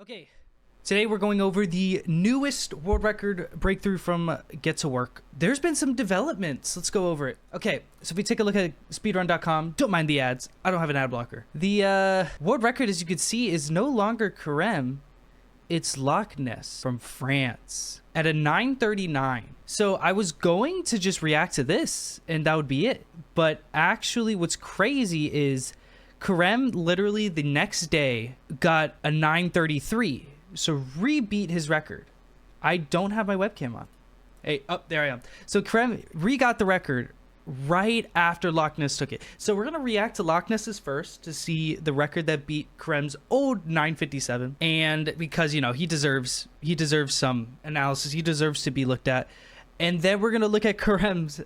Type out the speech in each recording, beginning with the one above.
Okay, today we're going over the newest world record breakthrough from Get to Work. There's been some developments. Let's go over it. Okay, so if we take a look at speedrun.com, don't mind the ads. I don't have an ad blocker. The world record, as you can see, is no longer Kerem. It's Lockness from France at a 9:39. So I was going to just react to this and that would be it. But actually what's crazy is Kerem literally the next day got a 9:33. So re-beat his record. I don't have my webcam on. Hey, there I am. So Kerem re-got the record right after Lockness took it. So we're going to react to Lockness's first to see the record that beat Kerem's old 9:57. And because, you know, he deserves some analysis. He deserves to be looked at. And then we're going to look at Kerem's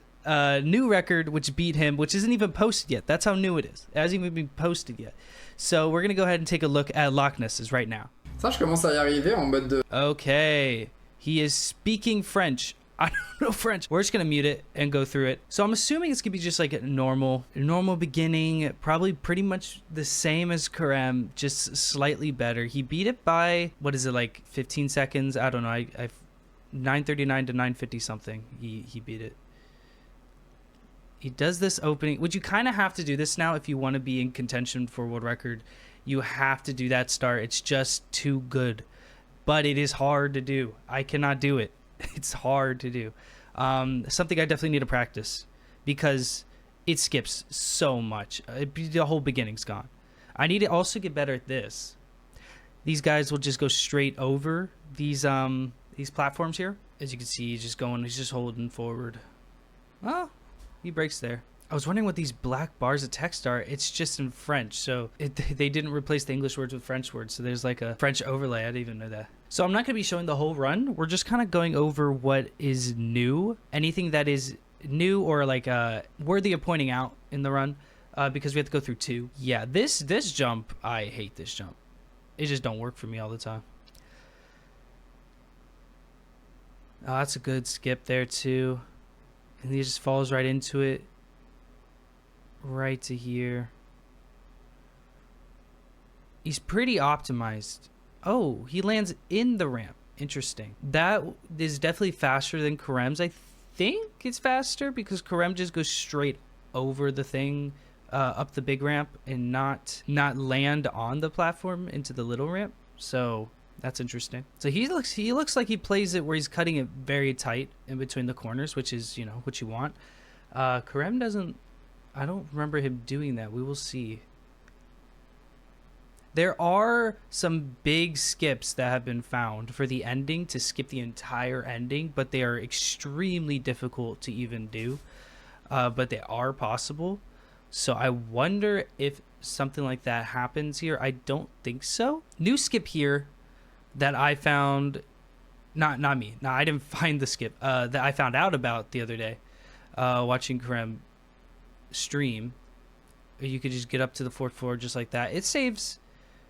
new record, which beat him, which isn't even posted yet. That's how new it is. It hasn't even been posted yet. So we're going to go ahead and take a look at Lockness's right now. Ça, je commence à y arriver en mode de... Okay. He is speaking French. I don't know French. We're just going to mute it and go through it. So I'm assuming it's going to be just like a normal beginning. Probably pretty much the same as Kerem, just slightly better. He beat it by, what is it, like 15 seconds? I don't know. I've 9:39 to 9:50 something. He beat it. He does this opening, which you kind of have to do this now if you want to be in contention for world record. You have to do that start. It's just too good. But it is hard to do. I cannot do it. It's hard to do. Something I definitely need to practice because it skips so much. The whole beginning's gone. I need to also get better at this. These guys will just go straight over these platforms here. As you can see, he's just holding forward. Oh, he breaks there. I was wondering what these black bars of text are. It's just in French, so they didn't replace the English words with French words, so there's like a French overlay. I didn't even know that. So I'm not going to be showing the whole run. We're just kind of going over what is new, anything that is new or like worthy of pointing out in the run, because we have to go through two. Yeah, this jump, I hate this jump. It just don't work for me all the time. Oh, that's a good skip there too, and he just falls right into it. Right to here. He's pretty optimized. Oh, he lands in the ramp. Interesting. That is definitely faster than Kerem's. I think it's faster because Kerem just goes straight over the thing up the big ramp and not land on the platform into the little ramp. So that's interesting. So he looks like he plays it where he's cutting it very tight in between the corners, which is, you know, what you want. Kerem doesn't. I don't remember him doing that. We will see. There are some big skips that have been found for the ending to skip the entire ending, but they are extremely difficult to even do. But they are possible. So I wonder if something like that happens here. I don't think so. New skip here that I found. Not me. No, I didn't find the skip. That I found out about the other day. Watching Kerem stream. You could just get up to the fourth floor just like that. It saves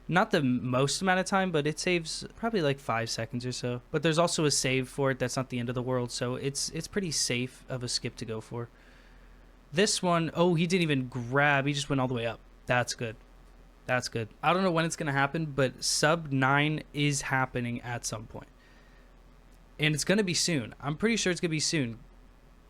not the most amount of time, but it saves probably like 5 seconds or so. But there's also a save for it. That's not the end of the world, so it's pretty safe of a skip to go for. This one, oh, he didn't even grab. He just went all the way up. That's good. That's good. I don't know when it's gonna happen, but sub 9 is happening at some point, and it's gonna be soon. I'm pretty sure it's gonna be soon.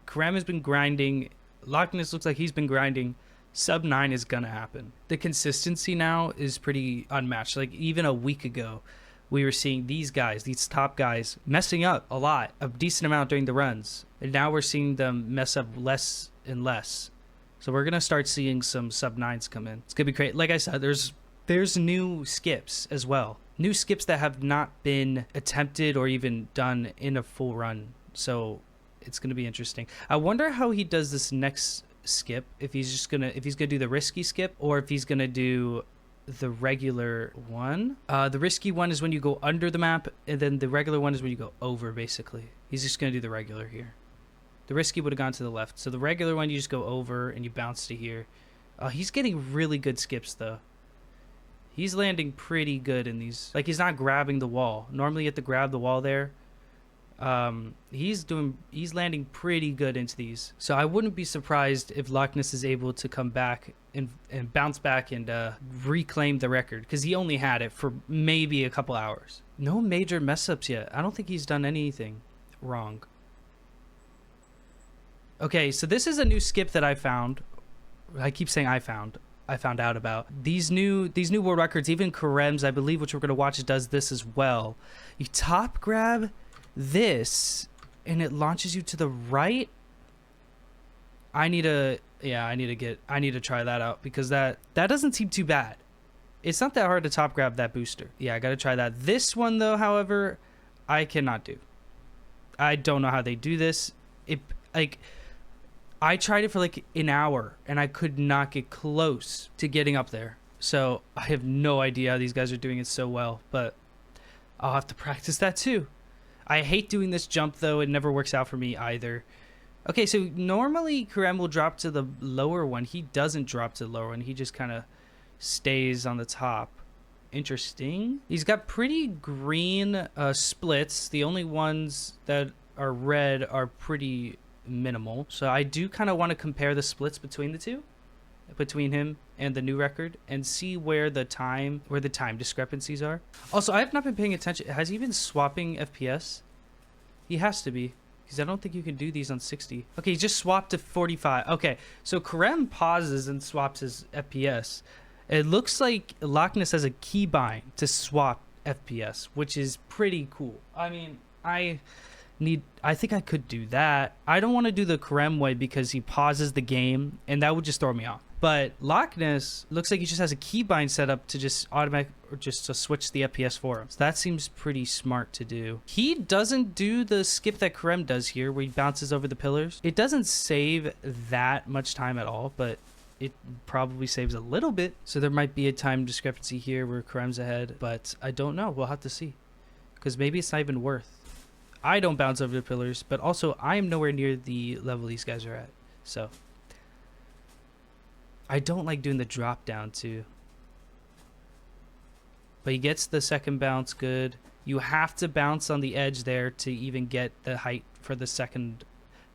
Kerem has been grinding. Lockness looks like he's been grinding. Sub 9 is gonna happen. The consistency now is pretty unmatched. Like even a week ago, we were seeing these guys, these top guys, messing up a lot, a decent amount during the runs. And now we're seeing them mess up less and less. So we're gonna start seeing some sub 9s come in. It's gonna be great. Like I said, there's new skips as well. New skips that have not been attempted or even done in a full run. So it's gonna be interesting. I wonder how he does this next skip. If he's gonna do the risky skip or if he's gonna do the regular one. The risky one is when you go under the map, and then the regular one is when you go over. Basically, he's just gonna do the regular here. The risky would have gone to the left, so the regular one you just go over and you bounce to here. He's getting really good skips though. He's landing pretty good in these. Like he's not grabbing the wall. Normally you have to grab the wall there. He's landing pretty good into these. So I wouldn't be surprised if Lockness is able to come back and bounce back and reclaim the record, because he only had it for maybe a couple hours. No major mess ups yet. I don't think he's done anything wrong. Okay, so this is a new skip that I found. I keep saying I found out about. These new world records, even Kerem's, I believe, which we're going to watch, does this as well. You top grab this and it launches you to the right. I need to try that out, because that doesn't seem too bad. It's not that hard to top grab that booster. Yeah, I got to try that. This one though, however, I cannot do. I don't know how they do this. I tried it for like an hour and I could not get close to getting up there. So I have no idea how these guys are doing it so well, but I'll have to practice that too. I hate doing this jump though. It never works out for me either. Okay, so normally Kerem will drop to the lower one. He doesn't drop to the lower one. He just kind of stays on the top. Interesting. He's got pretty green splits. The only ones that are red are pretty minimal. So I do kind of want to compare the splits between the two, between him and the new record, and see where the time discrepancies are. Also, I have not been paying attention. Has he been swapping FPS? He has to be, because I don't think you can do these on 60. Okay, he just swapped to 45. Okay, so Kerem pauses and swaps his FPS. It looks like Lockness has a keybind to swap FPS, which is pretty cool. I mean, I think I could do that. I don't want to do the Kerem way because he pauses the game and that would just throw me off. But Lockness looks like he just has a keybind set up to just automatic, or just to switch the FPS for him. So that seems pretty smart to do. He doesn't do the skip that Kerem does here where he bounces over the pillars. It doesn't save that much time at all, but it probably saves a little bit. So there might be a time discrepancy here where Kerem's ahead, but I don't know. We'll have to see, because maybe it's not even worth. I don't bounce over the pillars, but also I am nowhere near the level these guys are at. So I don't like doing the drop down too. But he gets the second bounce good. You have to bounce on the edge there to even get the height for the second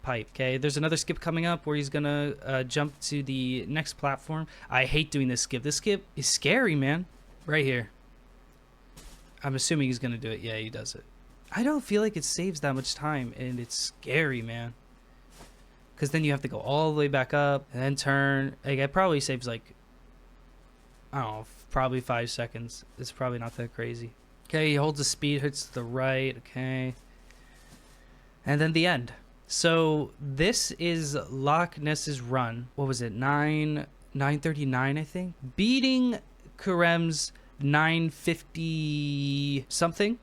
pipe. Okay, there's another skip coming up where he's gonna jump to the next platform. I hate doing this skip. This skip is scary, man. Right here. I'm assuming he's gonna do it. Yeah, he does it. I don't feel like it saves that much time, and it's scary, man. Because then you have to go all the way back up and then turn. Like, it probably saves like, I don't know, probably 5 seconds. It's probably not that crazy. Okay, he holds the speed, hits to the right. Okay, and then the end. So this is Lockness's run. What was it? 939, I think. Beating Kerem's 950 something.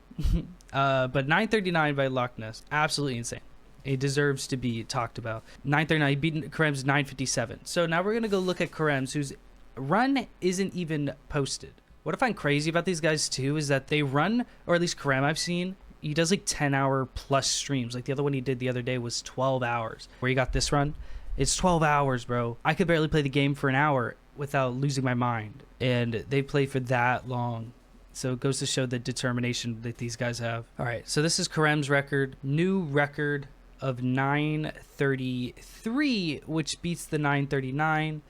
But 939 by Lockness, absolutely insane. It deserves to be talked about. 939, he beat Kerem's 957. So now we're gonna go look at Kerem's, whose run isn't even posted. What I find crazy about these guys too is that they run, or at least Kerem I've seen, he does like 10-hour plus streams. Like the other one he did the other day was 12 hours. Where he got this run, it's 12 hours, bro. I could barely play the game for an hour without losing my mind, and they play for that long. So it goes to show the determination that these guys have. All right, so this is Kerem's record. New record of 933, which beats the 939.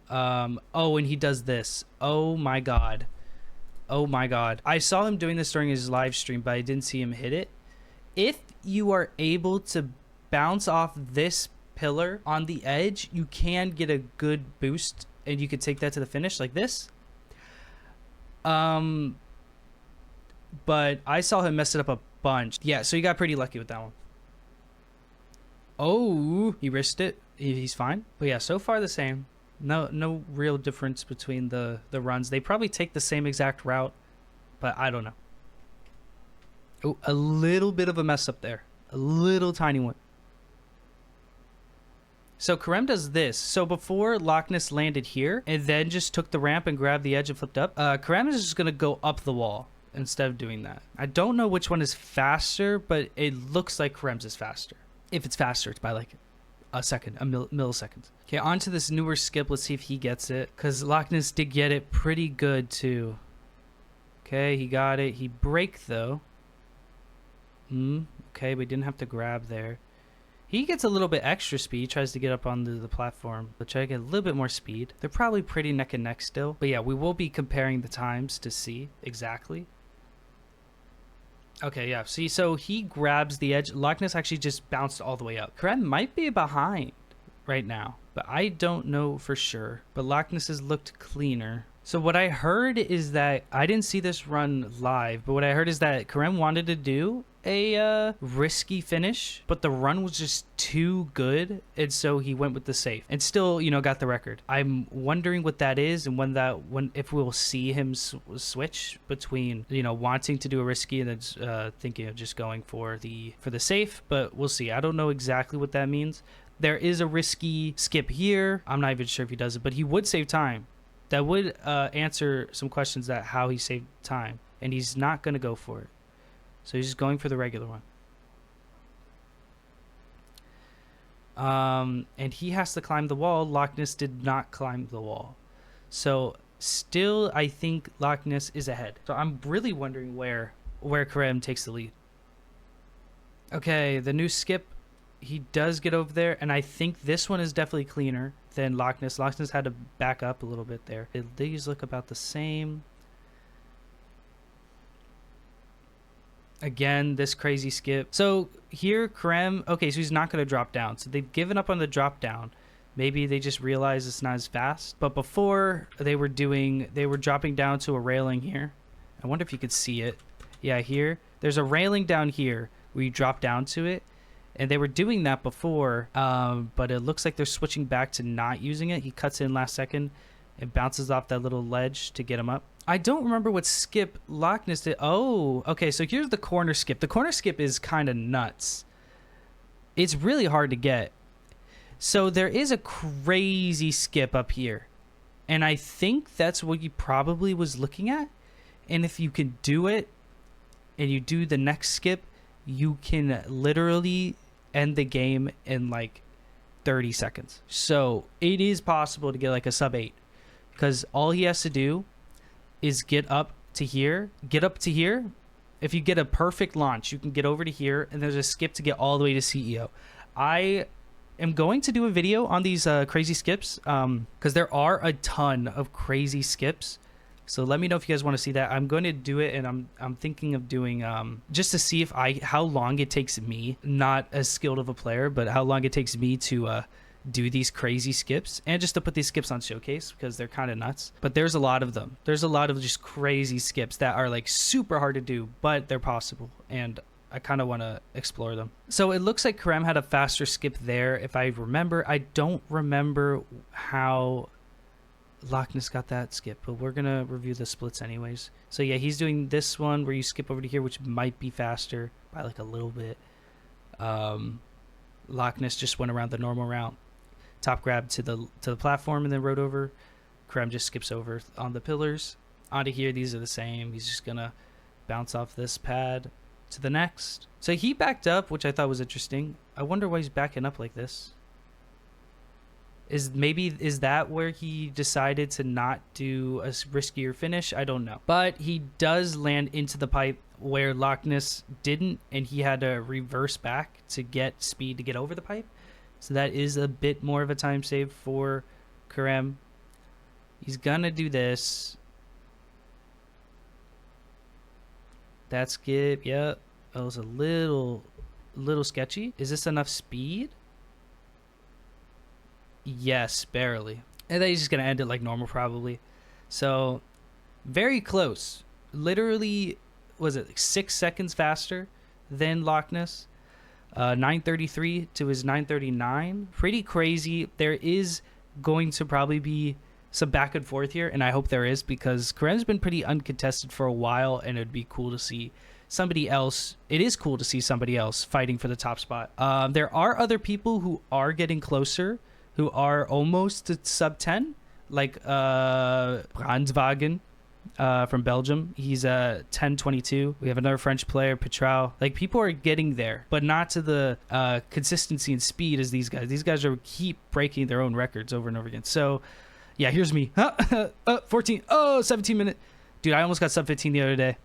Oh, and he does this. Oh my god. Oh my god. I saw him doing this during his live stream, but I didn't see him hit it. If you are able to bounce off this pillar on the edge, you can get a good boost, and you could take that to the finish like this. But I saw him mess it up a bunch. Yeah, so he got pretty lucky with that one. Oh, he risked it. He's fine. But yeah, so far the same. No real difference between the runs. They probably take the same exact route, but I don't know. Oh, a little bit of a mess up there. A little tiny one. So Kerem does this. So before Lockness landed here and then just took the ramp and grabbed the edge and flipped up, Kerem is just going to go up the wall instead of doing that. I don't know which one is faster, but it looks like Kerem's is faster. If it's faster, it's by like a second, milliseconds. Okay, on to this newer skip. Let's see if he gets it, because Lockness did get it pretty good too. Okay, he got it. He braked though. Okay, we didn't have to grab there. He gets a little bit extra speed, tries to get up onto the platform, but try to get a little bit more speed. They're probably pretty neck and neck still. But yeah, we will be comparing the times to see exactly. Okay, yeah. See, so he grabs the edge. Lockness actually just bounced all the way up. Kerem might be behind right now, but I don't know for sure. But Lockness has looked cleaner. So what I heard is that, I didn't see this run live, but what I heard is that Kerem wanted to do a risky finish, but the run was just too good, and so he went with the safe and still, you know, got the record. I'm wondering what that is, and when if we'll see him switch between, you know, wanting to do a risky and then thinking of just going for the safe, but we'll see. I don't know exactly what that means. There is a risky skip here. I'm not even sure if he does it, but he would save time. That would answer some questions that how he saved time, and he's not going to go for it. So he's just going for the regular one. And he has to climb the wall. Lockness did not climb the wall. So still, I think Lockness is ahead. So I'm really wondering where Kerem takes the lead. Okay, the new skip. He does get over there, and I think this one is definitely cleaner than Lockness. Lockness had to back up a little bit there. These look about the same. Again, this crazy skip. So here, Kerem, okay, so he's not going to drop down. So they've given up on the drop down. Maybe they just realize it's not as fast. But before, they were dropping down to a railing here. I wonder if you could see it. Yeah, here. There's a railing down here where you drop down to it. And they were doing that before, but it looks like they're switching back to not using it. He cuts in last second and bounces off that little ledge to get him up. I don't remember what skip Lockness did. Oh, okay, so here's the corner skip. The corner skip is kind of nuts. It's really hard to get. So there is a crazy skip up here. And I think that's what he probably was looking at. And if you can do it, and you do the next skip, you can literally end the game in like 30 seconds. So it is possible to get like a sub 8, because all he has to do is get up to here. If you get a perfect launch, you can get over to here, and there's a skip to get all the way to CEO. I am going to do a video on these crazy skips, because there are a ton of crazy skips. So let me know if you guys want to see that. I'm going to do it, and I'm thinking of doing just to see how long it takes me, not as skilled of a player, but how long it takes me to do these crazy skips, and just to put these skips on showcase, because they're kind of nuts. But there's a lot of them. There's a lot of just crazy skips that are like super hard to do, but they're possible, and I kind of want to explore them. So it looks like Kerem had a faster skip there, if I remember. I don't remember how Lockness got that skip, but we're gonna review the splits anyways. So yeah, he's doing this one where you skip over to here, which might be faster by like a little bit. Lockness just went around the normal route, top grab to the platform, and then rode over. Kerem just skips over on the pillars onto here. These are the same. He's just gonna bounce off this pad to the next. So he backed up, which I thought was interesting. I wonder why he's backing up like this. Is that where he decided to not do a riskier finish? I don't know. But he does land into the pipe where Lockness didn't, and he had to reverse back to get speed to get over the pipe. So that is a bit more of a time save for Kerem. He's gonna do this. That skip, yeah. That was a little sketchy. Is this enough speed? Yes, barely. And then he's just going to end it like normal probably. So, very close. Literally, was it like 6 seconds faster than Lockness? 9:33 to his 9:39. Pretty crazy. There is going to probably be some back and forth here, and I hope there is, because Kerem's been pretty uncontested for a while, and it'd be cool to see somebody else. It is cool to see somebody else fighting for the top spot. There are other people who are getting closer, who are almost to sub 10, like Brandwagen from Belgium. He's 10:22. We have another French player, Petral. Like, people are getting there, but not to the consistency and speed as these guys. These guys keep breaking their own records over and over again. So, yeah, here's me. 14. Oh, 17 minute. Dude, I almost got sub 15 the other day.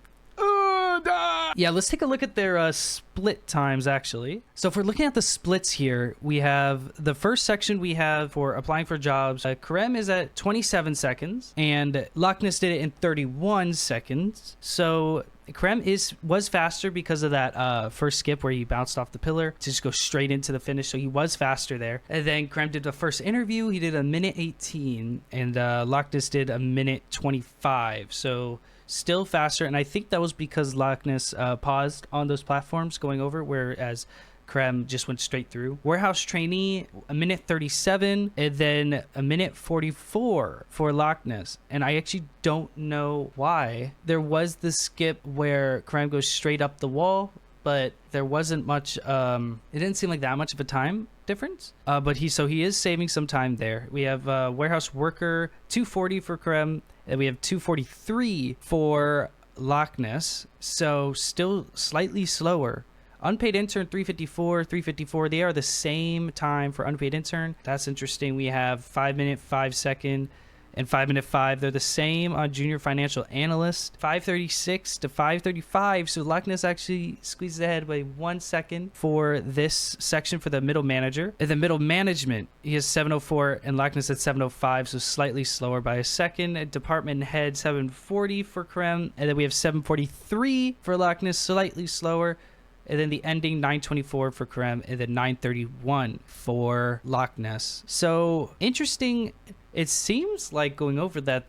Yeah, let's take a look at their split times, actually. So if we're looking at the splits here, we have the first section we have for applying for jobs. Kerem is at 27 seconds, and Lockness did it in 31 seconds. So Kerem was faster because of that first skip where he bounced off the pillar to just go straight into the finish. So he was faster there. And then Kerem did the first interview. He did a minute 18, and Lockness did a minute 25. So still faster, and I think that was because Lockness paused on those platforms going over, whereas Kerem just went straight through. Warehouse trainee, a minute 37, and then a minute 44 for Lockness. And I actually don't know why. There was the skip where Kerem goes straight up the wall, but there wasn't much, it didn't seem like that much of a time difference. But he is saving some time there. We have warehouse worker, 240 for Kerem, and we have 243 for Lockness. So still slightly slower. Unpaid intern 354. They are the same time for unpaid intern. That's interesting. We have 5 minute 5 second and 5 minute 5. They're the same on junior financial analyst. 536 to 535. So Lockness actually squeezes ahead by 1 second for this section for the middle manager. And the middle management, he has 704 and Lockness at 705, so slightly slower by a second. And department head 740 for Kerem, and then we have 743 for Lockness, slightly slower. And then the ending 924 for Kerem, and then 931 for Lockness. So interesting. It seems like going over that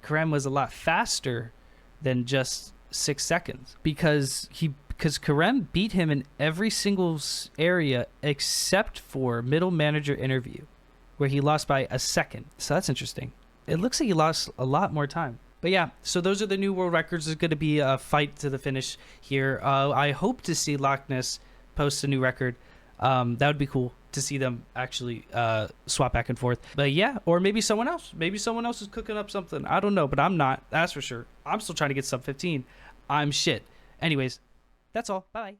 Kerem was a lot faster than just 6 seconds because Kerem beat him in every single area except for middle manager interview, where he lost by a second. So that's interesting. It looks like he lost a lot more time. But yeah, so those are the new world records. There's going to be a fight to the finish here. I hope to see Lockness post a new record. That would be cool to see them actually swap back and forth. But yeah, or maybe someone else. Maybe someone else is cooking up something. I don't know, but I'm not. That's for sure. I'm still trying to get sub 15. I'm shit. Anyways, that's all. Bye.